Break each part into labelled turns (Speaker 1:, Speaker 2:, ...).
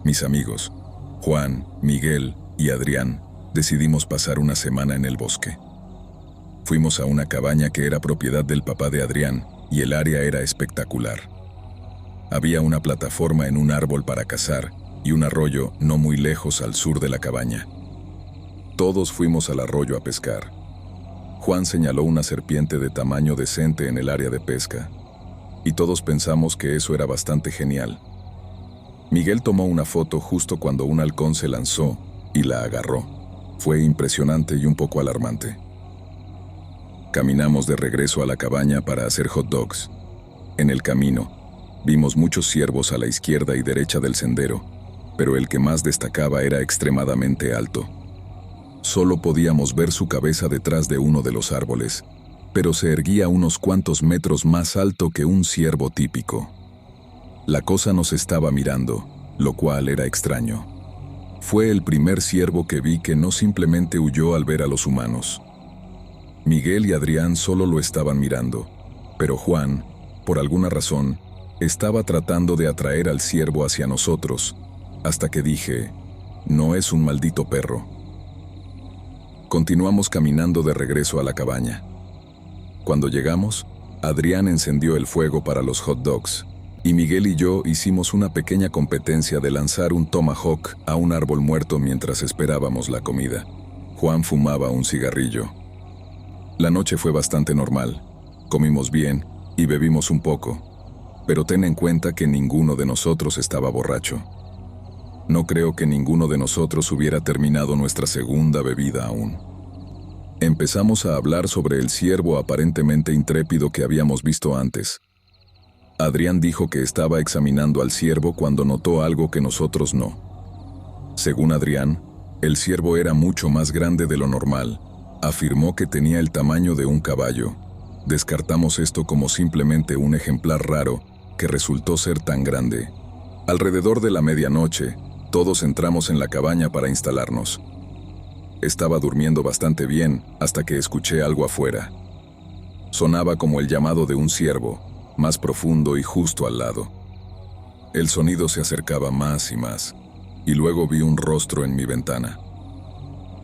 Speaker 1: Mis amigos, Juan, Miguel y Adrián, decidimos pasar una semana en el bosque. Fuimos a una cabaña que era propiedad del papá de Adrián y el área era espectacular. Había una plataforma en un árbol para cazar y un arroyo no muy lejos al sur de la cabaña. Todos fuimos al arroyo a pescar. Juan señaló una serpiente de tamaño decente en el área de pesca, y todos pensamos que eso era bastante genial. Miguel tomó una foto justo cuando un halcón se lanzó y la agarró. Fue impresionante y un poco alarmante. Caminamos de regreso a la cabaña para hacer hot dogs. En el camino, vimos muchos ciervos a la izquierda y derecha del sendero, pero el que más destacaba era extremadamente alto. Solo podíamos ver su cabeza detrás de uno de los árboles, pero se erguía unos cuantos metros más alto que un ciervo típico. La cosa nos estaba mirando, lo cual era extraño. Fue el primer ciervo que vi que no simplemente huyó al ver a los humanos. Miguel y Adrián solo lo estaban mirando, pero Juan, por alguna razón, estaba tratando de atraer al ciervo hacia nosotros, hasta que dije, no es un maldito perro. Continuamos caminando de regreso a la cabaña. Cuando llegamos, Adrián encendió el fuego para los hot dogs, y Miguel y yo hicimos una pequeña competencia de lanzar un tomahawk a un árbol muerto mientras esperábamos la comida. Juan fumaba un cigarrillo. La noche fue bastante normal. Comimos bien y bebimos un poco, pero ten en cuenta que ninguno de nosotros estaba borracho. No creo que ninguno de nosotros hubiera terminado nuestra segunda bebida aún. Empezamos a hablar sobre el ciervo aparentemente intrépido que habíamos visto antes. Adrián dijo que estaba examinando al ciervo cuando notó algo que nosotros no. Según Adrián, el ciervo era mucho más grande de lo normal. Afirmó que tenía el tamaño de un caballo. Descartamos esto como simplemente un ejemplar raro que resultó ser tan grande. Alrededor de la medianoche, todos entramos en la cabaña para instalarnos. Estaba durmiendo bastante bien hasta que escuché algo afuera. Sonaba como el llamado de un ciervo, más profundo y justo al lado. El sonido se acercaba más y más, y luego vi un rostro en mi ventana.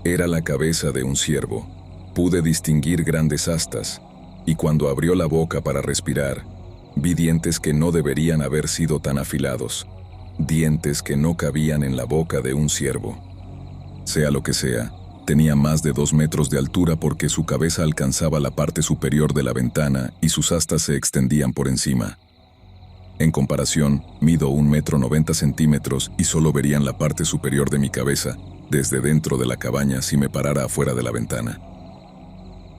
Speaker 1: Era la cabeza de un ciervo. Pude distinguir grandes astas, y cuando abrió la boca para respirar, vi dientes que no deberían haber sido tan afilados, dientes que no cabían en la boca de un ciervo. Sea lo que sea, tenía más de 2 metros de altura porque su cabeza alcanzaba la parte superior de la ventana y sus astas se extendían por encima. En comparación, mido 1,90 m y solo verían la parte superior de mi cabeza desde dentro de la cabaña si me parara afuera de la ventana.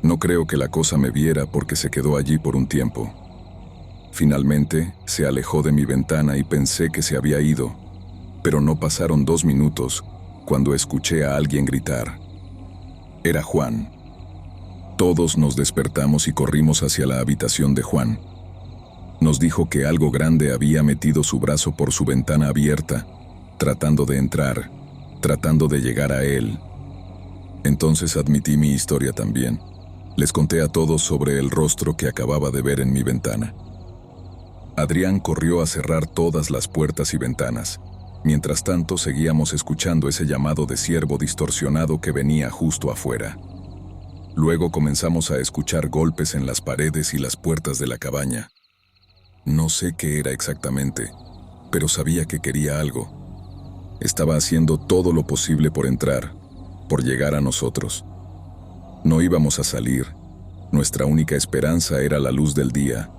Speaker 1: No creo que la cosa me viera porque se quedó allí por un tiempo. Finalmente, se alejó de mi ventana y pensé que se había ido, pero no pasaron 2 minutos cuando escuché a alguien gritar. Era Juan. Todos nos despertamos y corrimos hacia la habitación de Juan. Nos dijo que algo grande había metido su brazo por su ventana abierta, tratando de entrar, tratando de llegar a él. Entonces admití mi historia también. Les conté a todos sobre el rostro que acababa de ver en mi ventana. Adrián corrió a cerrar todas las puertas y ventanas. Mientras tanto, seguíamos escuchando ese llamado de ciervo distorsionado que venía justo afuera. Luego comenzamos a escuchar golpes en las paredes y las puertas de la cabaña. No sé qué era exactamente, pero sabía que quería algo. Estaba haciendo todo lo posible por entrar, por llegar a nosotros. No íbamos a salir. Nuestra única esperanza era la luz del día.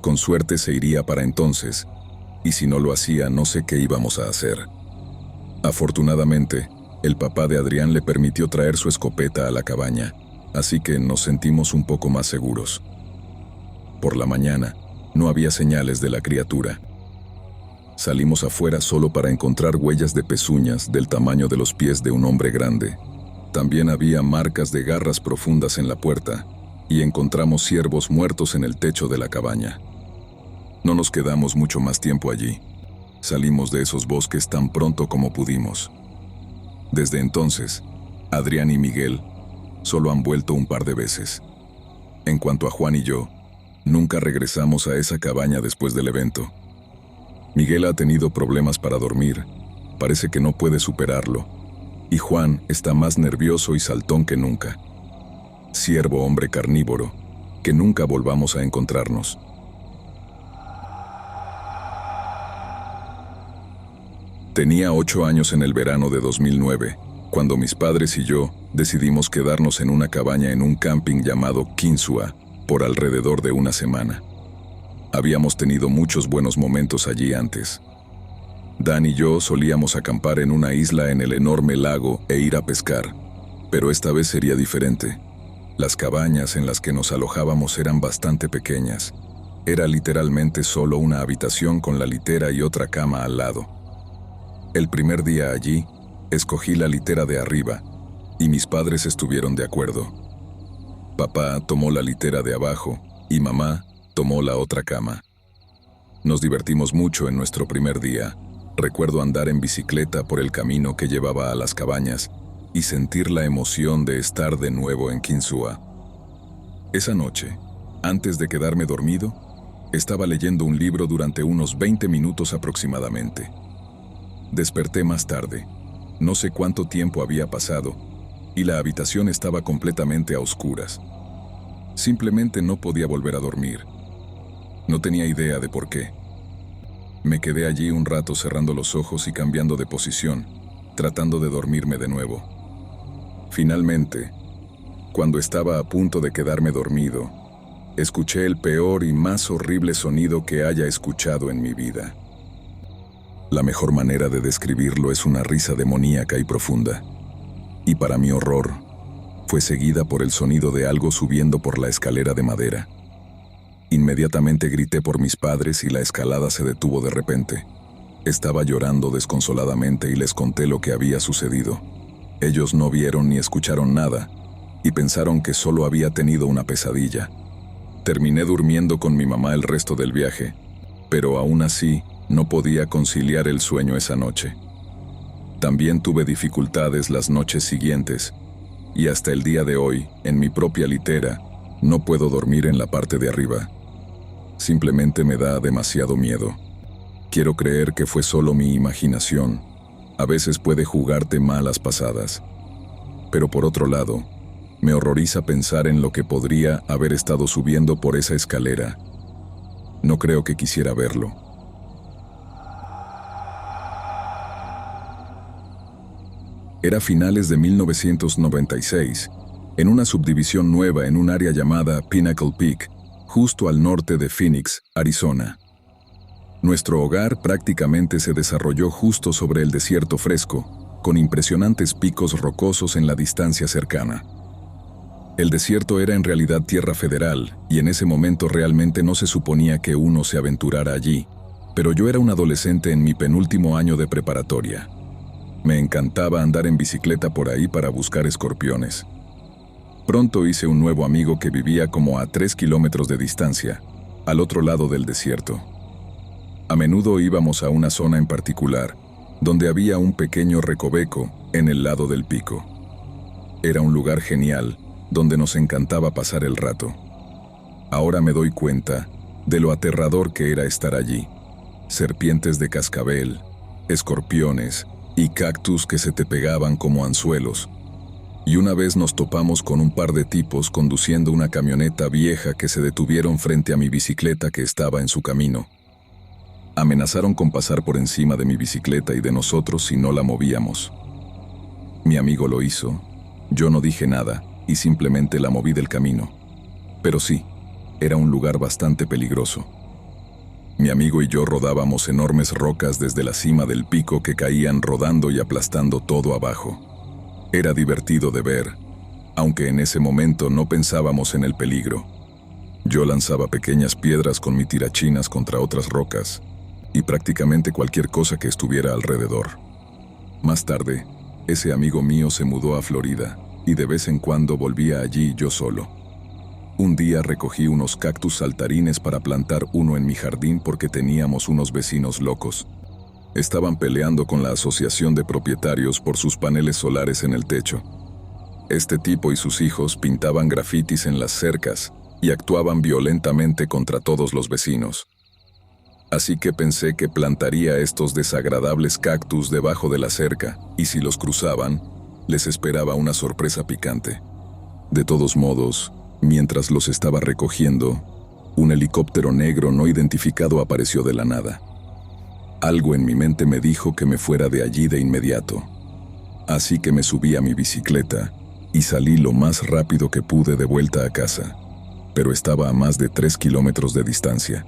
Speaker 1: Con suerte se iría para entonces, y si no lo hacía, no sé qué íbamos a hacer. Afortunadamente, el papá de Adrián le permitió traer su escopeta a la cabaña, así que nos sentimos un poco más seguros. Por la mañana, no había señales de la criatura. Salimos afuera solo para encontrar huellas de pezuñas del tamaño de los pies de un hombre grande. También había marcas de garras profundas en la puerta, y encontramos ciervos muertos en el techo de la cabaña. No nos quedamos mucho más tiempo allí. Salimos de esos bosques tan pronto como pudimos. Desde entonces, Adrián y Miguel solo han vuelto un par de veces. En cuanto a Juan y yo, nunca regresamos a esa cabaña después del evento. Miguel ha tenido problemas para dormir, parece que no puede superarlo, y Juan está más nervioso y saltón que nunca. Ciervo hombre carnívoro, que nunca volvamos a encontrarnos. Tenía 8 años en el verano de 2009, cuando mis padres y yo decidimos quedarnos en una cabaña en un camping llamado Kinsua por alrededor de una semana. Habíamos tenido muchos buenos momentos allí antes. Dan y yo solíamos acampar en una isla en el enorme lago e ir a pescar, pero esta vez sería diferente. Las cabañas en las que nos alojábamos eran bastante pequeñas. Era literalmente solo una habitación con la litera y otra cama al lado. El primer día allí, escogí la litera de arriba, y mis padres estuvieron de acuerdo. Papá tomó la litera de abajo, y mamá tomó la otra cama. Nos divertimos mucho en nuestro primer día. Recuerdo andar en bicicleta por el camino que llevaba a las cabañas y sentir la emoción de estar de nuevo en Kinsua. Esa noche, antes de quedarme dormido, estaba leyendo un libro durante unos 20 minutos aproximadamente. Desperté más tarde. No sé cuánto tiempo había pasado, y la habitación estaba completamente a oscuras. Simplemente no podía volver a dormir. No tenía idea de por qué. Me quedé allí un rato cerrando los ojos y cambiando de posición, tratando de dormirme de nuevo. Finalmente, cuando estaba a punto de quedarme dormido, escuché el peor y más horrible sonido que haya escuchado en mi vida. La mejor manera de describirlo es una risa demoníaca y profunda. Y para mi horror, fue seguida por el sonido de algo subiendo por la escalera de madera. Inmediatamente grité por mis padres y la escalada se detuvo de repente. Estaba llorando desconsoladamente y les conté lo que había sucedido. Ellos no vieron ni escucharon nada y pensaron que solo había tenido una pesadilla. Terminé durmiendo con mi mamá el resto del viaje, pero aún así no podía conciliar el sueño esa noche. También tuve dificultades las noches siguientes, y hasta el día de hoy, en mi propia litera, no puedo dormir en la parte de arriba. Simplemente me da demasiado miedo. Quiero creer que fue solo mi imaginación. A veces puede jugarte malas pasadas. Pero por otro lado, me horroriza pensar en lo que podría haber estado subiendo por esa escalera. No creo que quisiera verlo. Era finales de 1996, en una subdivisión nueva en un área llamada Pinnacle Peak, justo al norte de Phoenix, Arizona. Nuestro hogar prácticamente se desarrolló justo sobre el desierto fresco, con impresionantes picos rocosos en la distancia cercana. El desierto era en realidad tierra federal, y en ese momento realmente no se suponía que uno se aventurara allí, pero yo era un adolescente en mi penúltimo año de preparatoria. Me encantaba andar en bicicleta por ahí para buscar escorpiones. Pronto hice un nuevo amigo que vivía como a 3 kilómetros de distancia, al otro lado del desierto. A menudo íbamos a una zona en particular, donde había un pequeño recoveco en el lado del pico. Era un lugar genial, donde nos encantaba pasar el rato. Ahora me doy cuenta de lo aterrador que era estar allí. Serpientes de cascabel, escorpiones y cactus que se te pegaban como anzuelos. Y una vez nos topamos con un par de tipos conduciendo una camioneta vieja que se detuvieron frente a mi bicicleta que estaba en su camino. Amenazaron con pasar por encima de mi bicicleta y de nosotros si no la movíamos. Mi amigo lo hizo. Yo no dije nada y simplemente la moví del camino. Pero sí, era un lugar bastante peligroso. Mi amigo y yo rodábamos enormes rocas desde la cima del pico que caían rodando y aplastando todo abajo. Era divertido de ver, aunque en ese momento no pensábamos en el peligro. Yo lanzaba pequeñas piedras con mi tirachinas contra otras rocas y prácticamente cualquier cosa que estuviera alrededor. Más tarde, ese amigo mío se mudó a Florida y de vez en cuando volvía allí yo solo. Un día recogí unos cactus saltarines para plantar uno en mi jardín porque teníamos unos vecinos locos. Estaban peleando con la asociación de propietarios por sus paneles solares en el techo. Este tipo y sus hijos pintaban grafitis en las cercas y actuaban violentamente contra todos los vecinos. Así que pensé que plantaría estos desagradables cactus debajo de la cerca, y si los cruzaban, les esperaba una sorpresa picante. De todos modos, mientras los estaba recogiendo, un helicóptero negro no identificado apareció de la nada. Algo en mi mente me dijo que me fuera de allí de inmediato. Así que me subí a mi bicicleta y salí lo más rápido que pude de vuelta a casa, pero estaba a más de 3 kilómetros de distancia.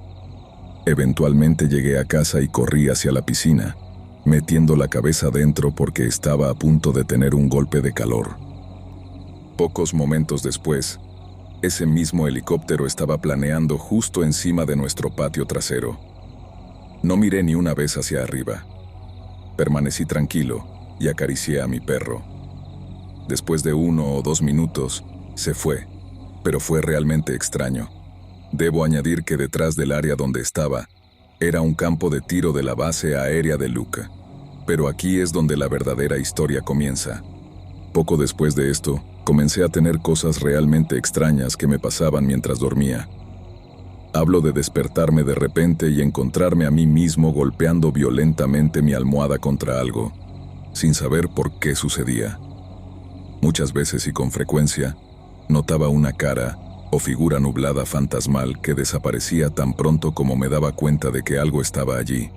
Speaker 1: Eventualmente llegué a casa y corrí hacia la piscina, metiendo la cabeza dentro porque estaba a punto de tener un golpe de calor. Pocos momentos después, ese mismo helicóptero estaba planeando justo encima de nuestro patio trasero. No miré ni una vez hacia arriba. Permanecí tranquilo y acaricié a mi perro. Después de 1 o 2 minutos, se fue, pero fue realmente extraño. Debo añadir que detrás del área donde estaba, era un campo de tiro de la base aérea de Luke. Pero aquí es donde la verdadera historia comienza. Poco después de esto, comencé a tener cosas realmente extrañas que me pasaban mientras dormía. Hablo de despertarme de repente y encontrarme a mí mismo golpeando violentamente mi almohada contra algo, sin saber por qué sucedía. Muchas veces y con frecuencia, notaba una cara o figura nublada fantasmal que desaparecía tan pronto como me daba cuenta de que algo estaba allí.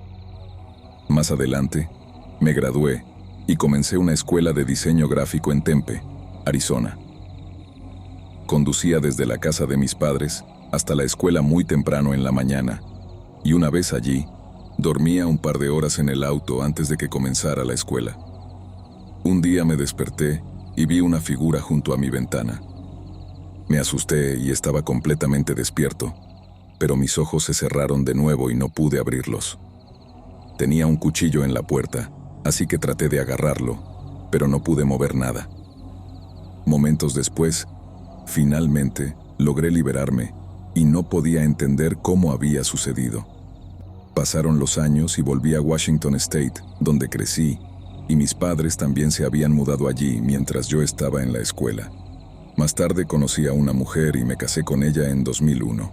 Speaker 1: Más adelante, me gradué y comencé una escuela de diseño gráfico en Tempe, Arizona. Conducía desde la casa de mis padres hasta la escuela muy temprano en la mañana, y una vez allí, dormía un par de horas en el auto antes de que comenzara la escuela. Un día me desperté y vi una figura junto a mi ventana. Me asusté y estaba completamente despierto, pero mis ojos se cerraron de nuevo y no pude abrirlos. Tenía un cuchillo en la puerta, así que traté de agarrarlo, pero no pude mover nada. Momentos después, finalmente, logré liberarme y no podía entender cómo había sucedido. Pasaron los años y volví a Washington State, donde crecí, y mis padres también se habían mudado allí mientras yo estaba en la escuela. Más tarde conocí a una mujer y me casé con ella en 2001.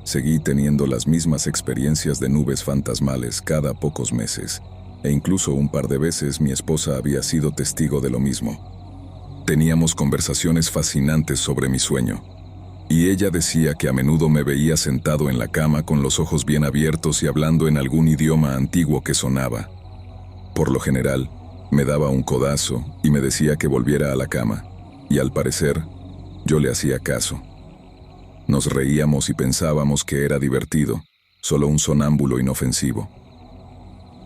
Speaker 1: Seguí teniendo las mismas experiencias de nubes fantasmales cada pocos meses, e incluso un par de veces mi esposa había sido testigo de lo mismo. Teníamos conversaciones fascinantes sobre mi sueño, y ella decía que a menudo me veía sentado en la cama con los ojos bien abiertos y hablando en algún idioma antiguo que sonaba. Por lo general, me daba un codazo y me decía que volviera a la cama, y al parecer, yo le hacía caso. Nos reíamos y pensábamos que era divertido, solo un sonámbulo inofensivo.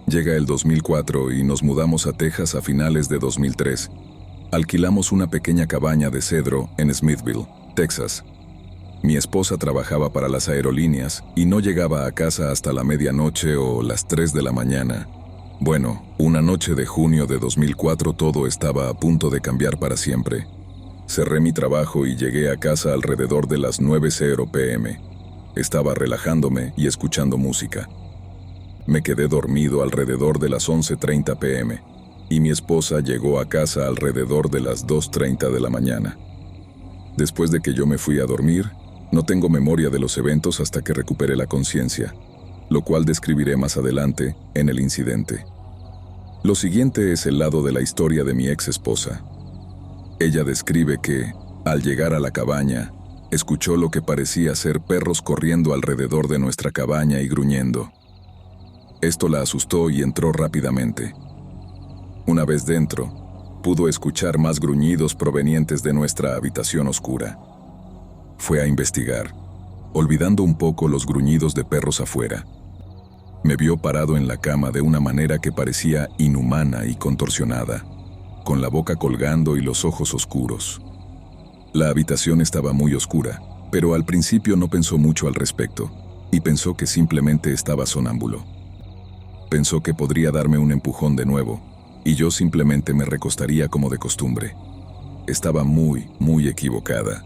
Speaker 1: Llega el 2004 y nos mudamos a Texas a finales de 2003. Alquilamos una pequeña cabaña de cedro en Smithville, Texas. Mi esposa trabajaba para las aerolíneas y no llegaba a casa hasta la medianoche o las 3 de la mañana. Bueno, una noche de junio de 2004 todo estaba a punto de cambiar para siempre. Cerré mi trabajo y llegué a casa alrededor de las 9:00 p.m. Estaba relajándome y escuchando música. Me quedé dormido alrededor de las 11:30 p.m. y mi esposa llegó a casa alrededor de las 2:30 de la mañana. Después de que yo me fui a dormir, no tengo memoria de los eventos hasta que recuperé la conciencia, lo cual describiré más adelante en el incidente. Lo siguiente es el lado de la historia de mi ex esposa. Ella describe que, al llegar a la cabaña, escuchó lo que parecía ser perros corriendo alrededor de nuestra cabaña y gruñendo. Esto la asustó y entró rápidamente. Una vez dentro, pudo escuchar más gruñidos provenientes de nuestra habitación oscura. Fue a investigar, olvidando un poco los gruñidos de perros afuera. Me vio parado en la cama de una manera que parecía inhumana y contorsionada, con la boca colgando y los ojos oscuros. La habitación estaba muy oscura, pero al principio no pensó mucho al respecto, y pensó que simplemente estaba sonámbulo. Pensó que podría darme un empujón de nuevo, y yo simplemente me recostaría como de costumbre. Estaba muy equivocada.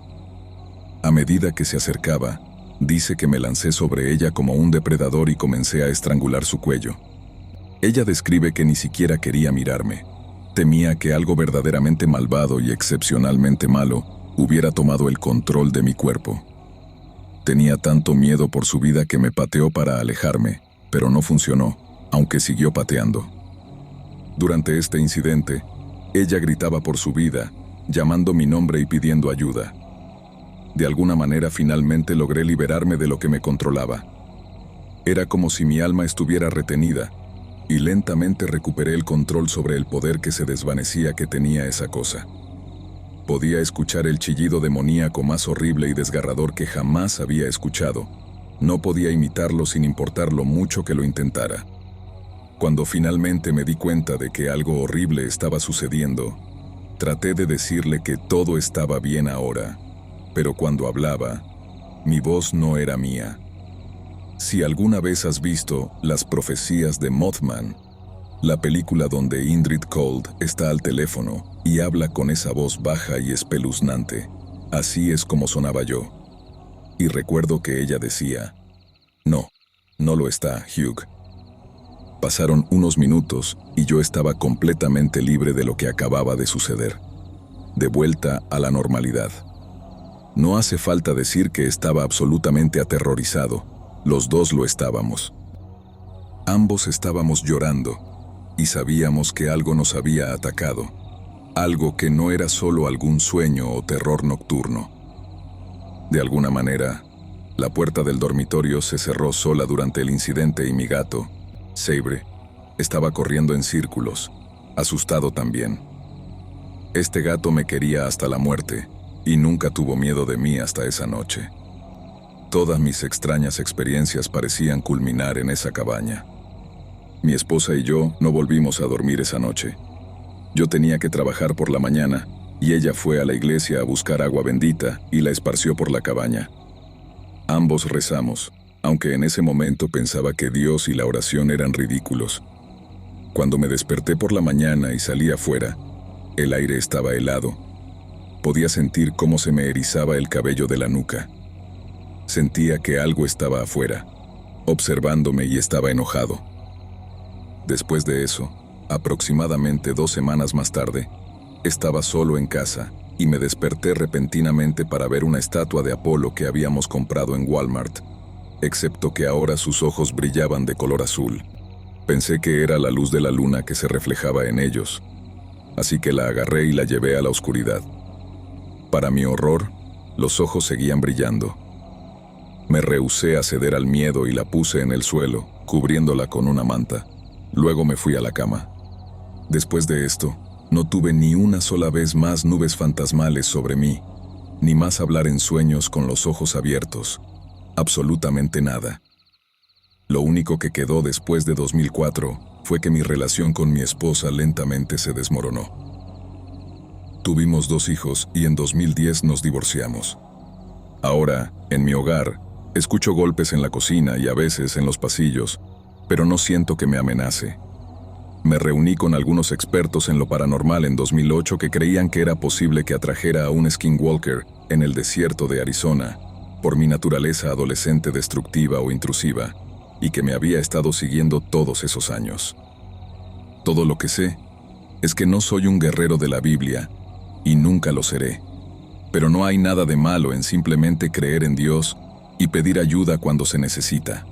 Speaker 1: A medida que se acercaba, dice que me lancé sobre ella como un depredador y comencé a estrangular su cuello. Ella describe que ni siquiera quería mirarme. Temía que algo verdaderamente malvado y excepcionalmente malo hubiera tomado el control de mi cuerpo. Tenía tanto miedo por su vida que me pateó para alejarme, pero no funcionó, aunque siguió pateando. Durante este incidente, ella gritaba por su vida, llamando mi nombre y pidiendo ayuda. De alguna manera finalmente logré liberarme de lo que me controlaba. Era como si mi alma estuviera retenida, y lentamente recuperé el control sobre el poder que se desvanecía que tenía esa cosa. Podía escuchar el chillido demoníaco más horrible y desgarrador que jamás había escuchado. No podía imitarlo sin importar lo mucho que lo intentara. Cuando finalmente me di cuenta de que algo horrible estaba sucediendo, traté de decirle que todo estaba bien ahora, pero cuando hablaba, mi voz no era mía. Si alguna vez has visto Las profecías de Mothman, la película donde Indrid Cold está al teléfono y habla con esa voz baja y espeluznante, así es como sonaba yo. Y recuerdo que ella decía, no lo está, Hugh. Pasaron unos minutos y yo estaba completamente libre de lo que acababa de suceder. De vuelta a la normalidad. No hace falta decir que estaba absolutamente aterrorizado. Los dos lo estábamos. Ambos estábamos llorando y sabíamos que algo nos había atacado. Algo que no era solo algún sueño o terror nocturno. De alguna manera, la puerta del dormitorio se cerró sola durante el incidente y mi gato, Sabre, estaba corriendo en círculos, asustado también. Este gato me quería hasta la muerte y nunca tuvo miedo de mí hasta esa noche. Todas mis extrañas experiencias parecían culminar en esa cabaña. Mi esposa y yo no volvimos a dormir esa noche. Yo tenía que trabajar por la mañana y ella fue a la iglesia a buscar agua bendita y la esparció por la cabaña. Ambos rezamos, aunque en ese momento pensaba que Dios y la oración eran ridículos. Cuando me desperté por la mañana y salí afuera, el aire estaba helado. Podía sentir cómo se me erizaba el cabello de la nuca. Sentía que algo estaba afuera, observándome y estaba enojado. Después de eso, aproximadamente 2 semanas más tarde, estaba solo en casa y me desperté repentinamente para ver una estatua de Apolo que habíamos comprado en Walmart, excepto que ahora sus ojos brillaban de color azul. Pensé que era la luz de la luna que se reflejaba en ellos, así que la agarré y la llevé a la oscuridad. Para mi horror, los ojos seguían brillando. Me rehusé a ceder al miedo y la puse en el suelo, cubriéndola con una manta. Luego me fui a la cama. Después de esto, no tuve ni una sola vez más nubes fantasmales sobre mí, ni más hablar en sueños con los ojos abiertos. Absolutamente nada. Lo único que quedó después de 2004 fue que mi relación con mi esposa lentamente se desmoronó. Tuvimos 2 hijos y en 2010 nos divorciamos. Ahora, en mi hogar, escucho golpes en la cocina y a veces en los pasillos, pero no siento que me amenace. Me reuní con algunos expertos en lo paranormal en 2008 que creían que era posible que atrajera a un skinwalker en el desierto de Arizona, por mi naturaleza adolescente destructiva o intrusiva, y que me había estado siguiendo todos esos años. Todo lo que sé es que no soy un guerrero de la Biblia, y nunca lo seré. Pero no hay nada de malo en simplemente creer en Dios y pedir ayuda cuando se necesita.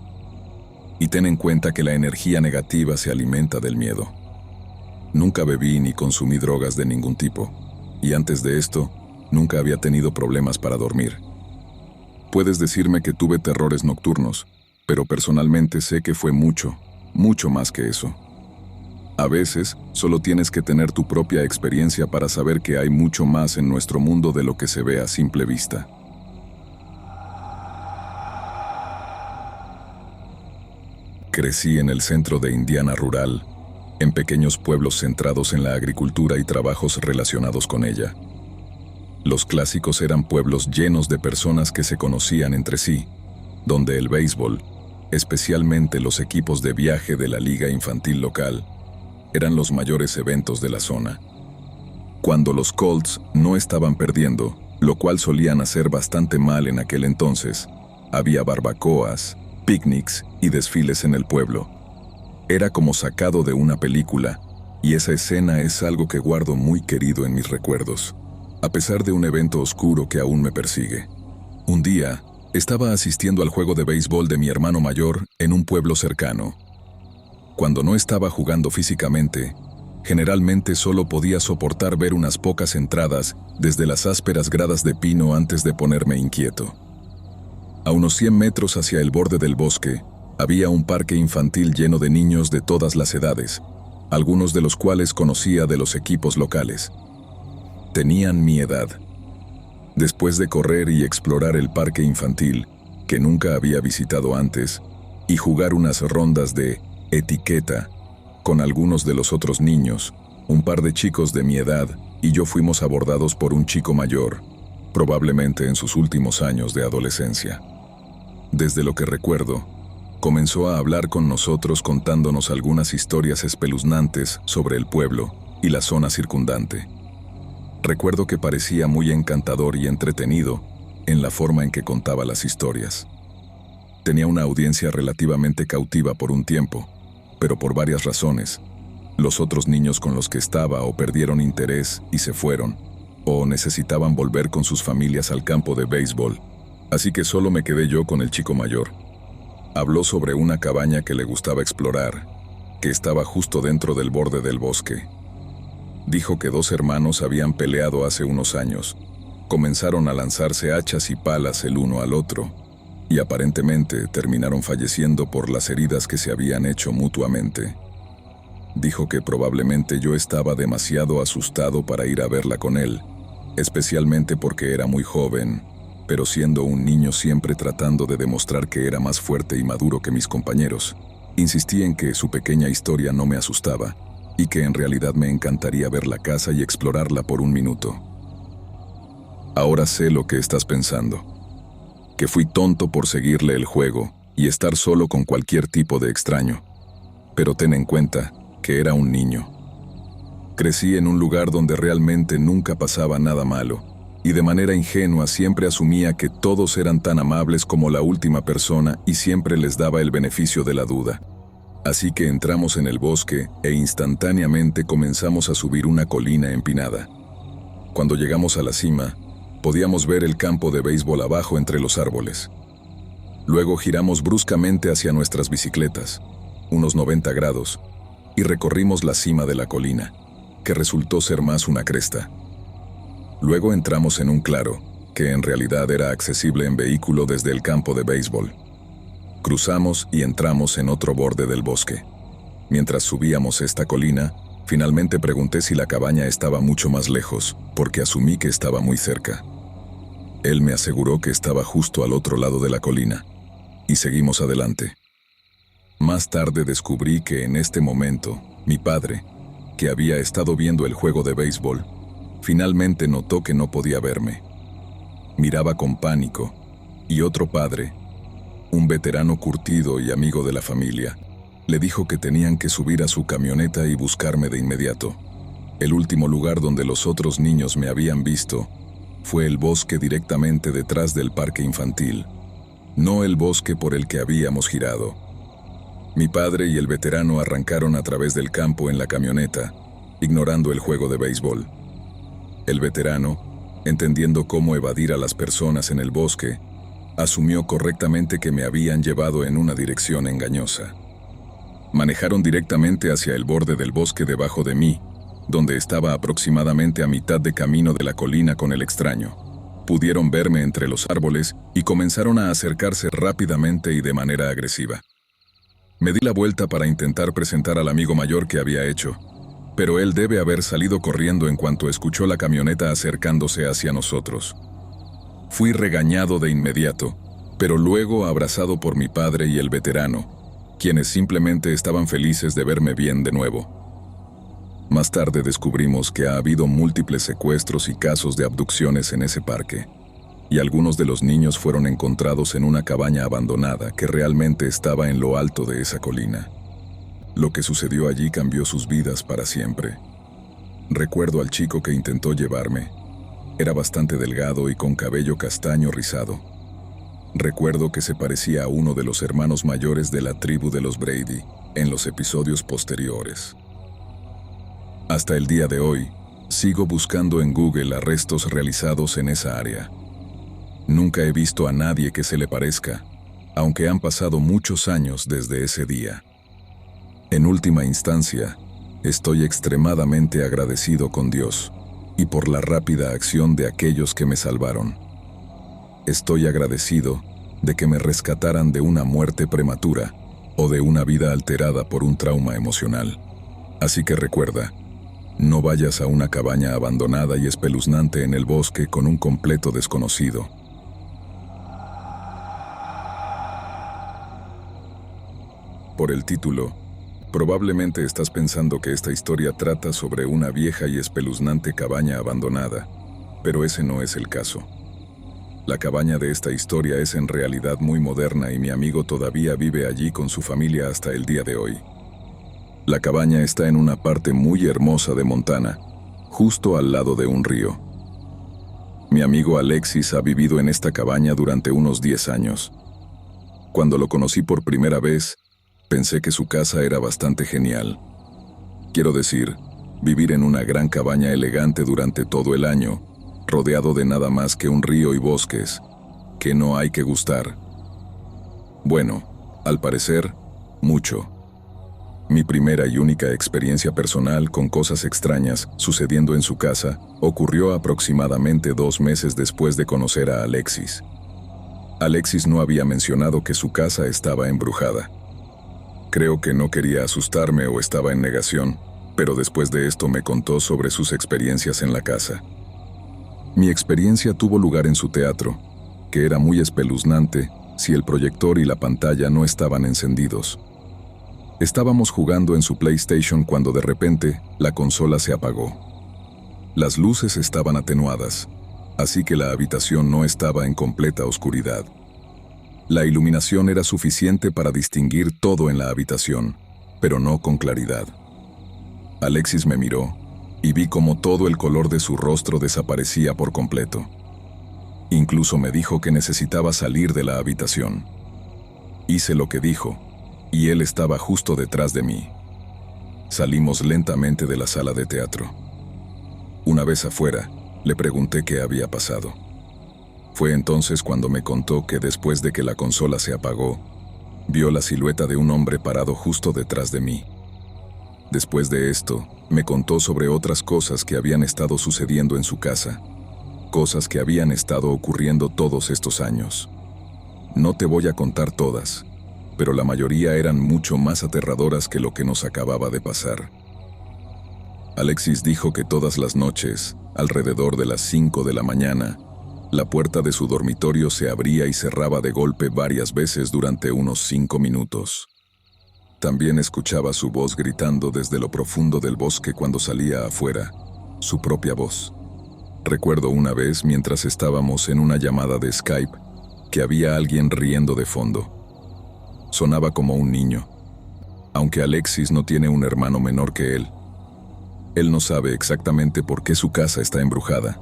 Speaker 1: Y ten en cuenta que la energía negativa se alimenta del miedo. Nunca bebí ni consumí drogas de ningún tipo, y antes de esto, nunca había tenido problemas para dormir. Puedes decirme que tuve terrores nocturnos, pero personalmente sé que fue mucho, mucho más que eso. A veces, solo tienes que tener tu propia experiencia para saber que hay mucho más en nuestro mundo de lo que se ve a simple vista. Crecí en el centro de Indiana rural, en pequeños pueblos centrados en la agricultura y trabajos relacionados con ella. Los clásicos eran pueblos llenos de personas que se conocían entre sí, donde el béisbol, especialmente los equipos de viaje de la liga infantil local, eran los mayores eventos de la zona. Cuando los Colts no estaban perdiendo, lo cual solían hacer bastante mal en aquel entonces, había barbacoas, picnics y desfiles en el pueblo. Era como sacado de una película, y esa escena es algo que guardo muy querido en mis recuerdos, a pesar de un evento oscuro que aún me persigue. Un día, Estaba asistiendo al juego de béisbol de mi hermano mayor en un pueblo cercano. Cuando no estaba jugando físicamente, generalmente solo podía soportar ver unas pocas entradas desde las ásperas gradas de pino antes de ponerme inquieto. A unos 100 metros hacia el borde del bosque, había un parque infantil lleno de niños de todas las edades, algunos de los cuales conocía de los equipos locales. Tenían mi edad. Después de correr y explorar el parque infantil, que nunca había visitado antes, y jugar unas rondas de etiqueta con algunos de los otros niños, un par de chicos de mi edad y yo fuimos abordados por un chico mayor, probablemente en sus últimos años de adolescencia. Desde lo que recuerdo, comenzó a hablar con nosotros contándonos algunas historias espeluznantes sobre el pueblo y la zona circundante. Recuerdo que parecía muy encantador y entretenido en la forma en que contaba las historias. Tenía una audiencia relativamente cautiva por un tiempo, pero por varias razones. Los otros niños con los que estaba o perdieron interés y se fueron, o necesitaban volver con sus familias al campo de béisbol, así que solo me quedé yo con el chico mayor. Habló sobre una cabaña que le gustaba explorar, que estaba justo dentro del borde del bosque. Dijo que 2 hermanos habían peleado hace unos años. Comenzaron a lanzarse hachas y palas el uno al otro, y aparentemente terminaron falleciendo por las heridas que se habían hecho mutuamente. Dijo que probablemente yo estaba demasiado asustado para ir a verla con él, especialmente porque era muy joven, pero siendo un niño siempre tratando de demostrar que era más fuerte y maduro que mis compañeros. Insistí en que su pequeña historia no me asustaba, y que en realidad me encantaría ver la casa y explorarla por un minuto. Ahora sé lo que estás pensando, que fui tonto por seguirle el juego y estar solo con cualquier tipo de extraño. Pero ten en cuenta que era un niño. Crecí en un lugar donde realmente nunca pasaba nada malo, y de manera ingenua siempre asumía que todos eran tan amables como la última persona y siempre les daba el beneficio de la duda. Así que entramos en el bosque e instantáneamente comenzamos a subir una colina empinada. Cuando llegamos a la cima, podíamos ver el campo de béisbol abajo entre los árboles. Luego giramos bruscamente hacia nuestras bicicletas, unos 90 grados, y recorrimos la cima de la colina, que resultó ser más una cresta. Luego entramos en un claro, que en realidad era accesible en vehículo desde el campo de béisbol. Cruzamos y entramos en otro borde del bosque. Mientras subíamos esta colina, finalmente pregunté si la cabaña estaba mucho más lejos, porque asumí que estaba muy cerca. Él me aseguró que estaba justo al otro lado de la colina, y seguimos adelante. Más tarde descubrí que en este momento, mi padre, que había estado viendo el juego de béisbol, finalmente notó que no podía verme. Miraba con pánico, y otro padre, un veterano curtido y amigo de la familia, le dijo que tenían que subir a su camioneta y buscarme de inmediato. El último lugar donde los otros niños me habían visto fue el bosque directamente detrás del parque infantil, no el bosque por el que habíamos girado. Mi padre y el veterano arrancaron a través del campo en la camioneta, ignorando el juego de béisbol. El veterano, entendiendo cómo evadir a las personas en el bosque, asumió correctamente que me habían llevado en una dirección engañosa. Manejaron directamente hacia el borde del bosque debajo de mí, donde estaba aproximadamente a mitad de camino de la colina con el extraño. Pudieron verme entre los árboles y comenzaron a acercarse rápidamente y de manera agresiva. Me di la vuelta para intentar presentar al amigo mayor que había hecho, pero él debe haber salido corriendo en cuanto escuchó la camioneta acercándose hacia nosotros. Fui regañado de inmediato, pero luego abrazado por mi padre y el veterano, quienes simplemente estaban felices de verme bien de nuevo. Más tarde descubrimos que ha habido múltiples secuestros y casos de abducciones en ese parque, y algunos de los niños fueron encontrados en una cabaña abandonada que realmente estaba en lo alto de esa colina. Lo que sucedió allí cambió sus vidas para siempre. Recuerdo al chico que intentó llevarme. Era bastante delgado y con cabello castaño rizado. Recuerdo que se parecía a uno de los hermanos mayores de la tribu de los Brady en los episodios posteriores. Hasta el día de hoy, sigo buscando en Google arrestos realizados en esa área. Nunca he visto a nadie que se le parezca, aunque han pasado muchos años desde ese día. En última instancia, estoy extremadamente agradecido con Dios y por la rápida acción de aquellos que me salvaron. Estoy agradecido de que me rescataran de una muerte prematura o de una vida alterada por un trauma emocional. Así que recuerda, no vayas a una cabaña abandonada y espeluznante en el bosque con un completo desconocido. Por el título, probablemente estás pensando que esta historia trata sobre una vieja y espeluznante cabaña abandonada, pero ese no es el caso. La cabaña de esta historia es en realidad muy moderna y mi amigo todavía vive allí con su familia hasta el día de hoy. La cabaña está en una parte muy hermosa de Montana, justo al lado de un río. Mi amigo Alexis ha vivido en esta cabaña durante unos 10 años. Cuando lo conocí por primera vez, pensé que su casa era bastante genial. Quiero decir, vivir en una gran cabaña elegante durante todo el año, rodeado de nada más que un río y bosques, que no hay que gustar. Bueno, al parecer, mucho. Mi primera y única experiencia personal con cosas extrañas sucediendo en su casa ocurrió aproximadamente 2 meses después de conocer a Alexis. Alexis no había mencionado que su casa estaba embrujada. Creo que no quería asustarme o estaba en negación, pero después de esto me contó sobre sus experiencias en la casa. Mi experiencia tuvo lugar en su teatro, que era muy espeluznante si el proyector y la pantalla no estaban encendidos. Estábamos jugando en su PlayStation cuando de repente la consola se apagó. Las luces estaban atenuadas, así que la habitación no estaba en completa oscuridad. La iluminación era suficiente para distinguir todo en la habitación, pero no con claridad. Alexis me miró y vi cómo todo el color de su rostro desaparecía por completo. Incluso me dijo que necesitaba salir de la habitación. Hice lo que dijo, y él estaba justo detrás de mí. Salimos lentamente de la sala de teatro. Una vez afuera, le pregunté qué había pasado. Fue entonces cuando me contó que después de que la consola se apagó, vio la silueta de un hombre parado justo detrás de mí. Después de esto, me contó sobre otras cosas que habían estado sucediendo en su casa, cosas que habían estado ocurriendo todos estos años. No te voy a contar todas, pero la mayoría eran mucho más aterradoras que lo que nos acababa de pasar. Alexis dijo que todas las noches, alrededor de las 5 de la mañana, la puerta de su dormitorio se abría y cerraba de golpe varias veces durante unos 5 minutos. También escuchaba su voz gritando desde lo profundo del bosque cuando salía afuera, su propia voz. Recuerdo una vez mientras estábamos en una llamada de Skype, que había alguien riendo de fondo. Sonaba como un niño, aunque Alexis no tiene un hermano menor que él. Él no sabe exactamente por qué su casa está embrujada,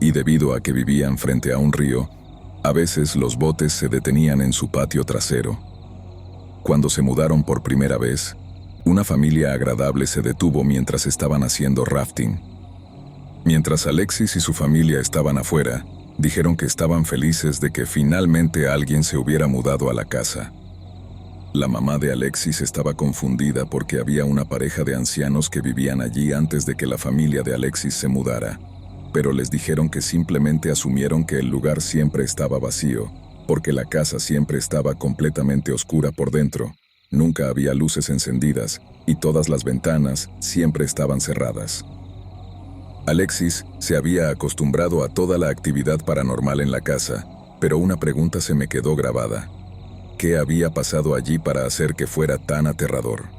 Speaker 1: y debido a que vivían frente a un río, a veces los botes se detenían en su patio trasero. Cuando se mudaron por primera vez, una familia agradable se detuvo mientras estaban haciendo rafting. Mientras Alexis y su familia estaban afuera, dijeron que estaban felices de que finalmente alguien se hubiera mudado a la casa. La mamá de Alexis estaba confundida porque había una pareja de ancianos que vivían allí antes de que la familia de Alexis se mudara, pero les dijeron que simplemente asumieron que el lugar siempre estaba vacío, porque la casa siempre estaba completamente oscura por dentro, nunca había luces encendidas y todas las ventanas siempre estaban cerradas. Alexis se había acostumbrado a toda la actividad paranormal en la casa, pero una pregunta se me quedó grabada. ¿Qué había pasado allí para hacer que fuera tan aterrador?